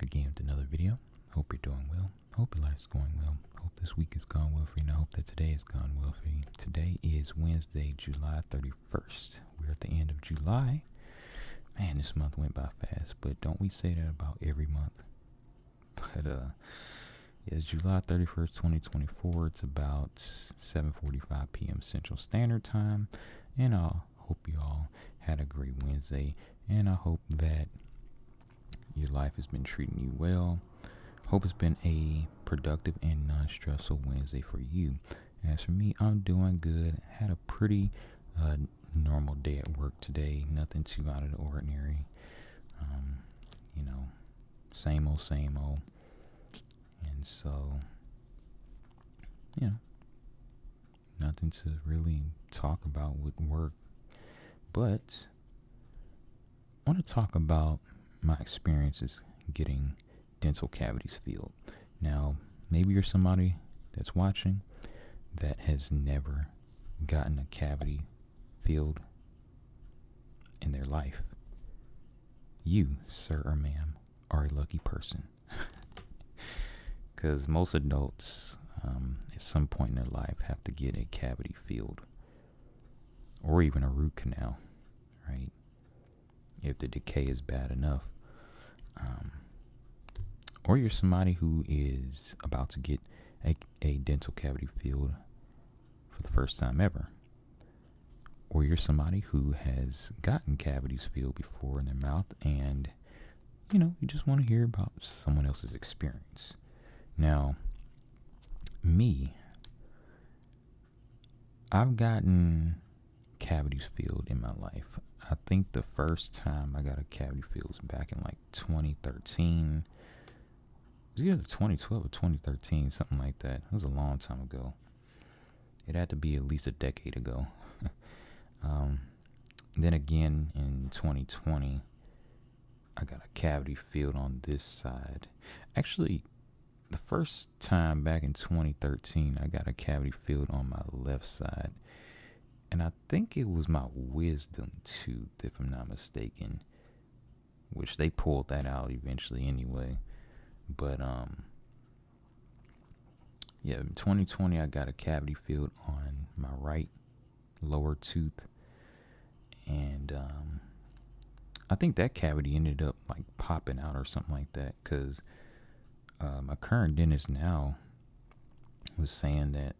again with another video. Hope you're doing well. Hope your life's going well. Hope this week has gone well for you. And I hope that today has gone well for you. Today is Wednesday, July 31st. We're at the end of July. Man, this month went by fast, but don't we say that about every month? But it's July 31st, 2024. It's about 7:45 p.m. Central Standard Time, and I hope you all had a great Wednesday, and I hope that your life has been treating you well. Hope it's been a productive and non-stressful Wednesday for you. As for me, I'm doing good. Had a pretty normal day at work today. Nothing too out of the ordinary. Same old. And so, nothing to really talk about with work. But I want to talk about my experiences getting dental cavities filled. Now, maybe you're somebody that's watching that has never gotten a cavity filled in their life. You, sir or ma'am, are a lucky person. Because most adults, at some point in their life, have to get a cavity filled, or even a root canal, right? If the decay is bad enough. Or you're somebody who is about to get a dental cavity filled for the first time ever. Or you're somebody who has gotten cavities filled before in their mouth, and you just want to hear about someone else's experience. Now, me, I've gotten cavities filled in my life. I think the first time I got a cavity filled was back in like 2013. It was either 2012 or 2013, something like that. It was a long time ago. It had to be at least a decade ago. Then again in 2020, I got a cavity filled on this side. Actually, the first time back in 2013, I got a cavity filled on my left side. And I think it was my wisdom tooth, if I'm not mistaken, which they pulled that out eventually anyway. But in 2020, I got a cavity filled on my right lower tooth, and I think that cavity ended up like popping out or something like that, because my current dentist now was saying that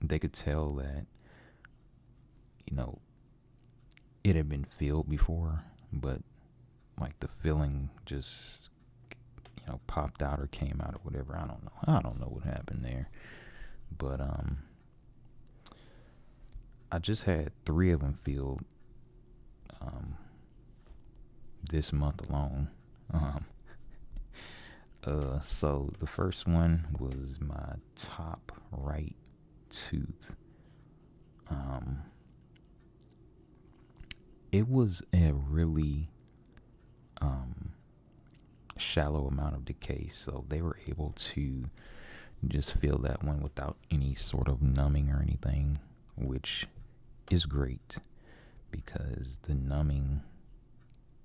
they could tell that it had been filled before, but like the filling just popped out or came out or whatever. I don't know what happened there, but I just had 3 of them filled this month alone. So the first one was my top right tooth. It was a really shallow amount of decay, so they were able to just fill that one without any sort of numbing or anything, which is great, because the numbing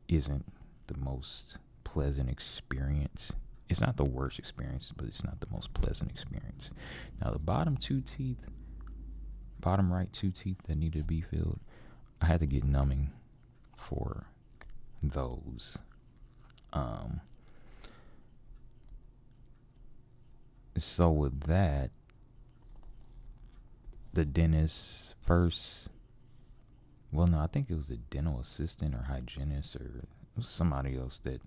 isn't the most pleasant experience. It's not the worst experience, but it's not the most pleasant experience. Now, the bottom right two teeth that needed to be filled, I had to get numbing for those. So with that, the dentist first, I think it was a dental assistant or hygienist or it was somebody else, that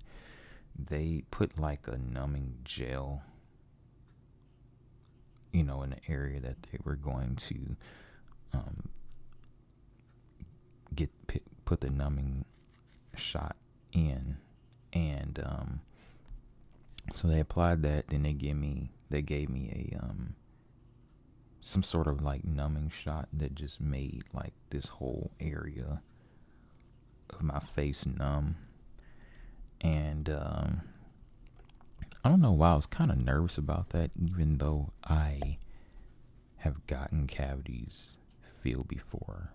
they put like a numbing gel, in the area that they were going to put the numbing shot in, and so they applied that. Then they gave me a some sort of like numbing shot that just made like this whole area of my face numb. And I don't know why I was kind of nervous about that, even though I have gotten cavities filled before.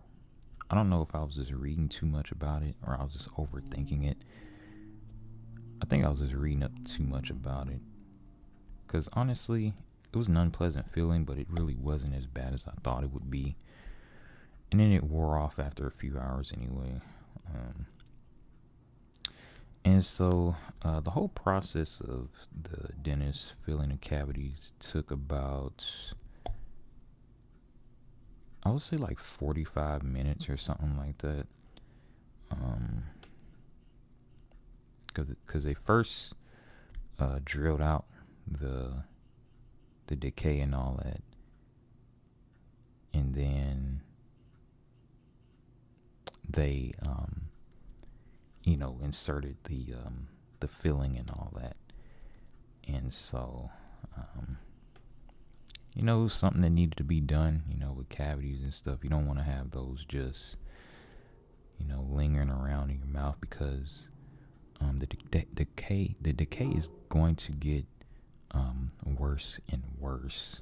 I don't know if I was just reading too much about it or I was just overthinking it. I think I was just reading up too much about it. Because honestly, it was an unpleasant feeling, but it really wasn't as bad as I thought it would be. And then it wore off after a few hours anyway. Um, and so the whole process of the dentist filling the cavities took about, I would say, like 45 minutes or something like that. Because they first drilled out the decay and all that, and then they inserted the filling and all that. And so it was something that needed to be done, with cavities and stuff. You don't want to have those just lingering around in your mouth, because the decay is going to get worse and worse,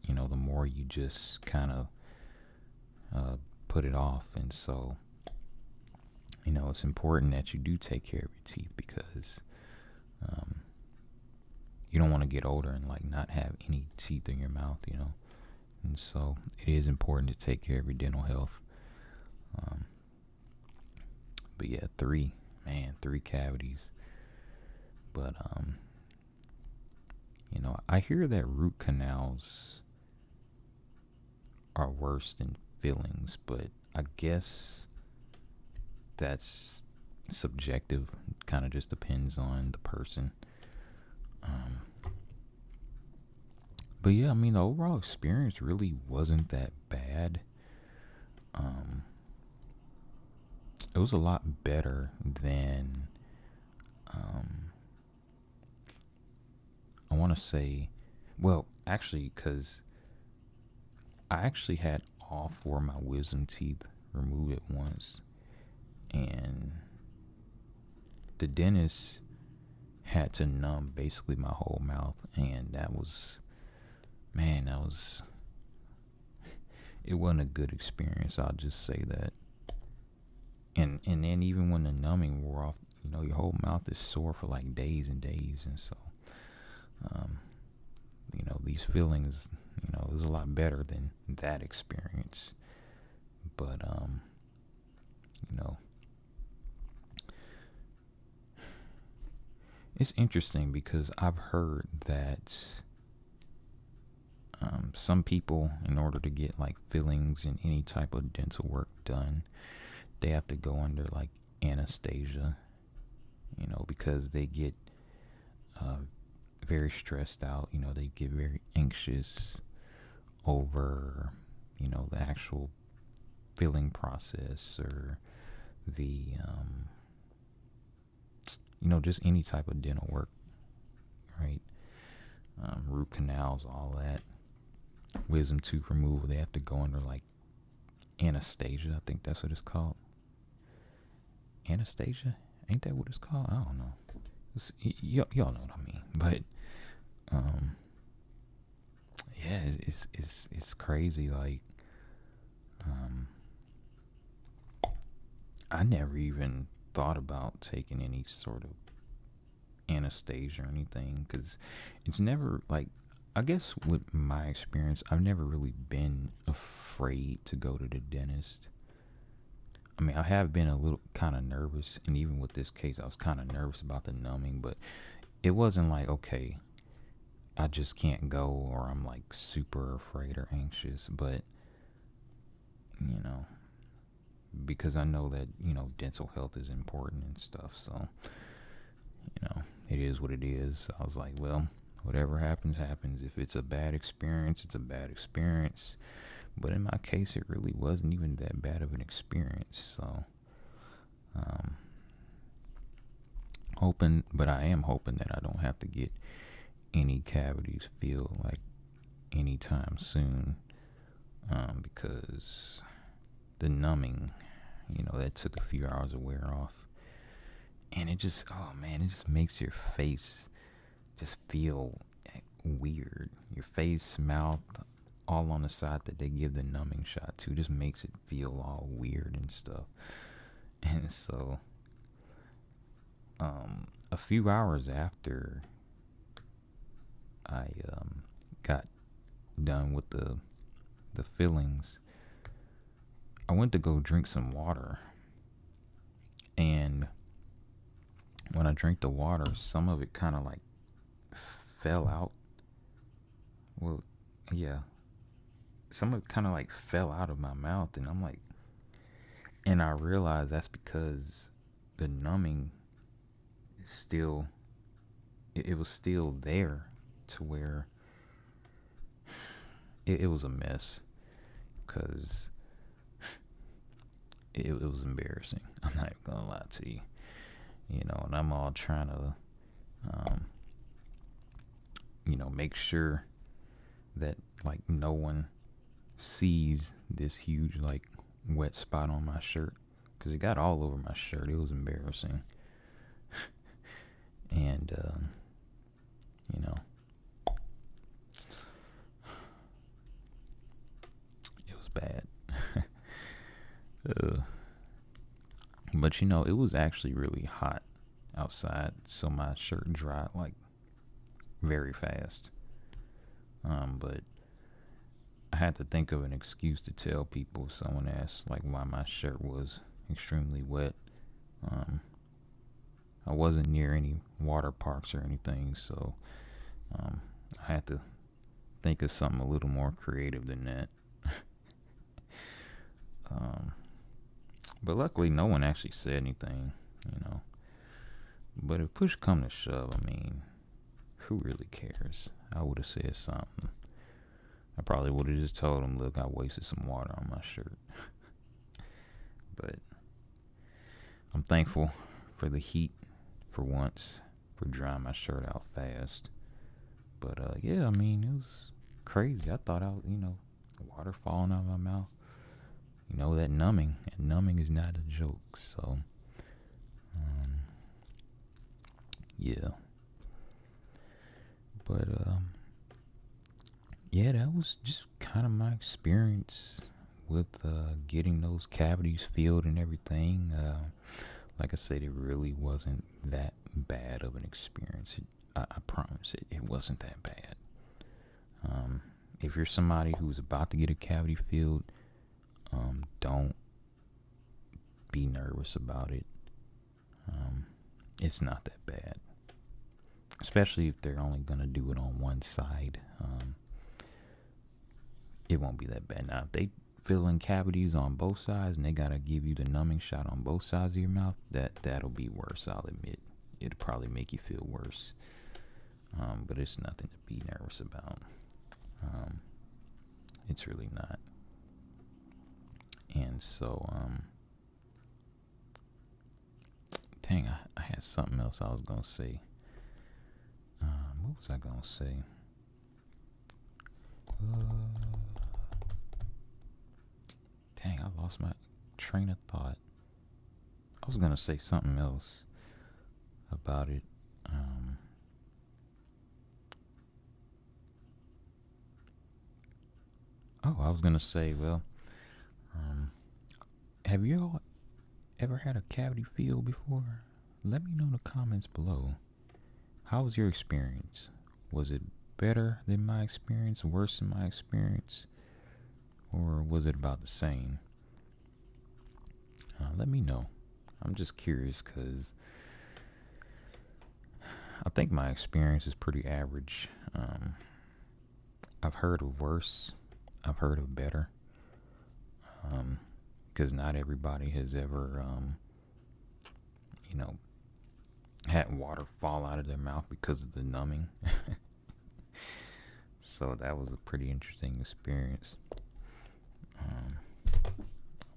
the more you just kind of put it off. And so it's important that you do take care of your teeth, because you don't want to get older and like not have any teeth in your mouth. And so it is important to take care of your dental health. But yeah, three cavities. But I hear that root canals are worse than fillings, but I guess that's subjective. It kind of just depends on the person. But yeah, I mean, the overall experience really wasn't that bad. It was a lot better than I want to say. Well, actually, because I actually had all four of my wisdom teeth removed at once, and the dentist had to numb basically my whole mouth, and that was it wasn't a good experience. I'll just say that. And then even when the numbing wore off, your whole mouth is sore for like days and days. And so these feelings, it was a lot better than that experience. But it's interesting, because I've heard that some people, in order to get like fillings and any type of dental work done, they have to go under like Anastasia, because they get very stressed out. They get very anxious over, the actual filling process, or the, just any type of dental work, right? Root canals, all that. Wisdom tooth removal, they have to go under like Anastasia. I think that's what it's called. Anastasia? Ain't that what it's called? I don't know. Y'all know what I mean. But yeah, it's crazy. Like I never even thought about taking any sort of Anastasia or anything, because it's never like, I guess with my experience, I've never really been afraid to go to the dentist. I mean, I have been a little kind of nervous, and even with this case, I was kind of nervous about the numbing, but it wasn't like, okay, I just can't go, or I'm like super afraid or anxious. But because I know that dental health is important and stuff, so it is what it is. I was like, well, whatever happens, happens. If it's a bad experience, it's a bad experience. But in my case, it really wasn't even that bad of an experience. So, I am hoping that I don't have to get any cavities filled like anytime soon, because the numbing, that took a few hours to wear off, and it just makes your face just feel weird. Your face, mouth, all on the side that they give the numbing shot to, just makes it feel all weird and stuff. And so a few hours after I got done with the fillings, I went to go drink some water, and when I drank the water, some of it kind of like fell out. Well, yeah, some of it kind of like fell out of my mouth, and I'm like, and I realized that's because the numbing is still, it was still there, to where it was a mess, because it was embarrassing. I'm not even gonna lie to you, and I'm all trying to, make sure that like no one sees this huge like wet spot on my shirt, because it got all over my shirt. It was embarrassing. And it was bad. But it was actually really hot outside, so my shirt dried like very fast. But I had to think of an excuse to tell people if someone asked like why my shirt was extremely wet. I wasn't near any water parks or anything, so I had to think of something a little more creative than that. But luckily, no one actually said anything. But if push come to shove, I mean, who really cares? I would have said something. I probably would have just told them, look, I wasted some water on my shirt. But I'm thankful for the heat for once, for drying my shirt out fast. But yeah, I mean, it was crazy. I thought water falling out of my mouth. That numbing. And numbing is not a joke. So, yeah. But, yeah, that was just kind of my experience with getting those cavities filled and everything. Like I said, it really wasn't that bad of an experience. I promise it wasn't that bad. If you're somebody who's about to get a cavity filled, don't be nervous about it. It's not that bad, especially if they're only gonna do it on one side. It won't be that bad. Now, if they fill in cavities on both sides and they gotta give you the numbing shot on both sides of your mouth, that'll be worse. I'll admit, it'll probably make you feel worse. But it's nothing to be nervous about. It's really not. And so, dang, I had something else I was gonna say. What was I gonna say? Dang, I lost my train of thought. I was gonna say something else about it. I was gonna say, well, have you all ever had a cavity filled before? Let me know in the comments below. How was your experience? Was it better than my experience, worse than my experience, or was it about the same? Let me know. I'm just curious, because I think my experience is pretty average. I've heard of worse. I've heard of better. Because not everybody has ever, had water fall out of their mouth because of the numbing. So that was a pretty interesting experience.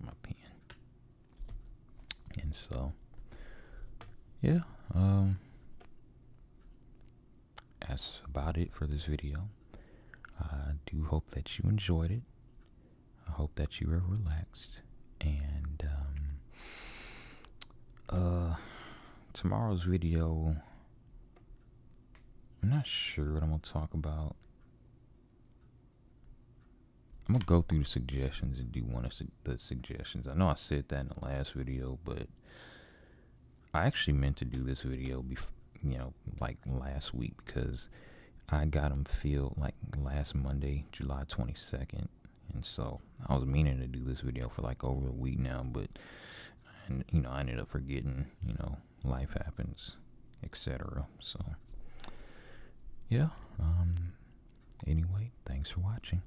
My pen. And so, yeah, that's about it for this video. I do hope that you enjoyed it. I hope that you were relaxed. And tomorrow's video, I'm not sure what I'm going to talk about. I'm going to go through the suggestions and do one of the suggestions. I know I said that in the last video, but I actually meant to do this video like last week, because I got them filled like last Monday, July 22nd. And so I was meaning to do this video for like over a week now, but I ended up forgetting, life happens, etc. So yeah, anyway, thanks for watching.